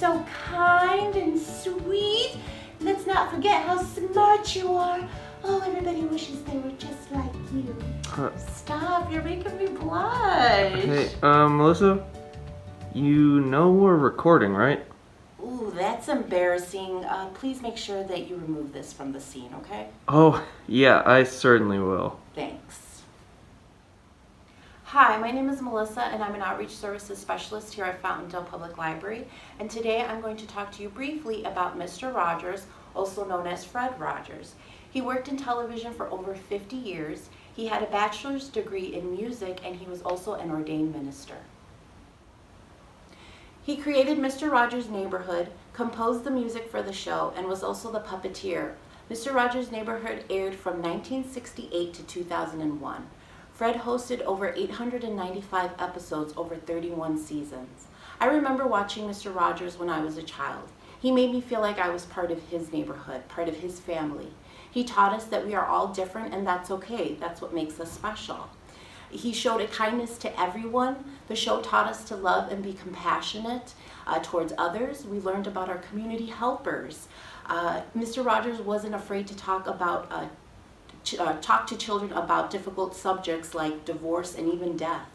so kind and sweet. Let's not forget how smart you are. Oh, everybody wishes they were just like you. Stop, you're making me blush. Hey, Melissa, you know we're recording, right? Ooh, that's embarrassing. Please make sure that you remove this from the scene, okay? Oh, yeah, I certainly will. Thanks. Hi, my name is Melissa and I'm an Outreach Services Specialist here at Fountaindale Public Library. And today I'm going to talk to you briefly about Mr. Rogers, also known as Fred Rogers. He worked in television for over 50 years. He had a bachelor's degree in music and he was also an ordained minister. He created Mr. Rogers' Neighborhood, composed the music for the show, and was also the puppeteer. Mr. Rogers' Neighborhood aired from 1968 to 2001. Fred hosted over 895 episodes over 31 seasons. I remember watching Mr. Rogers when I was a child. He made me feel like I was part of his neighborhood, part of his family. He taught us that we are all different and that's okay. That's what makes us special. He showed a kindness to everyone. The show taught us to love and be compassionate towards others. We learned about our community helpers. Mr. Rogers wasn't afraid to talk to children about difficult subjects like divorce and even death.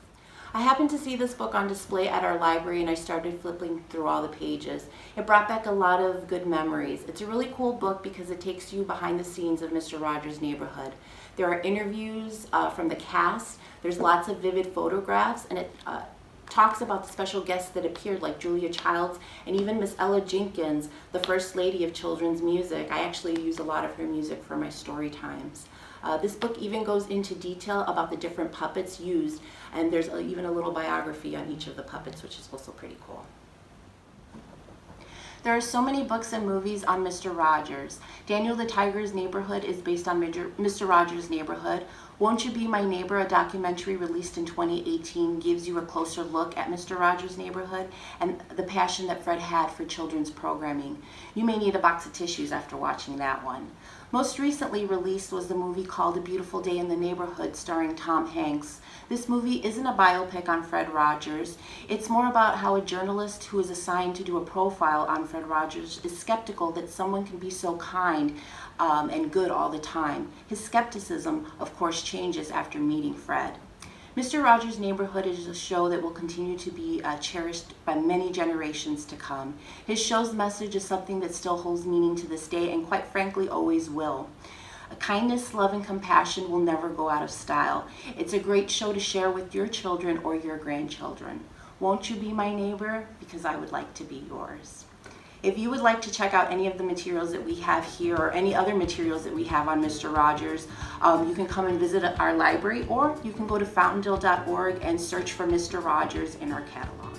I happened to see this book on display at our library and I started flipping through all the pages. It brought back a lot of good memories. It's a really cool book because it takes you behind the scenes of Mr. Rogers' Neighborhood. There are interviews from the cast, there's lots of vivid photographs, and it talks about the special guests that appeared like Julia Childs and even Miss Ella Jenkins, the First Lady of Children's Music. I actually use a lot of her music for my story times. This book even goes into detail about the different puppets used, and there's even a little biography on each of the puppets, which is also pretty cool. There are so many books and movies on Mr. Rogers. Daniel the Tiger's Neighborhood is based on Mr. Rogers' Neighborhood. Won't You Be My Neighbor, a documentary released in 2018, gives you a closer look at Mr. Rogers' Neighborhood and the passion that Fred had for children's programming. You may need a box of tissues after watching that one. Most recently released was the movie called A Beautiful Day in the Neighborhood, starring Tom Hanks. This movie isn't a biopic on Fred Rogers. It's more about how a journalist who is assigned to do a profile on Fred Rogers is skeptical that someone can be so kind and good all the time. His skepticism, of course, changes after meeting Fred. Mr. Rogers' Neighborhood is a show that will continue to be cherished by many generations to come. His show's message is something that still holds meaning to this day and quite frankly always will. Kindness, love, and compassion will never go out of style. It's a great show to share with your children or your grandchildren. Won't you be my neighbor? Because I would like to be yours. If you would like to check out any of the materials that we have here or any other materials that we have on Mr. Rogers, you can come and visit our library, or you can go to fountaindale.org and search for Mr. Rogers in our catalog.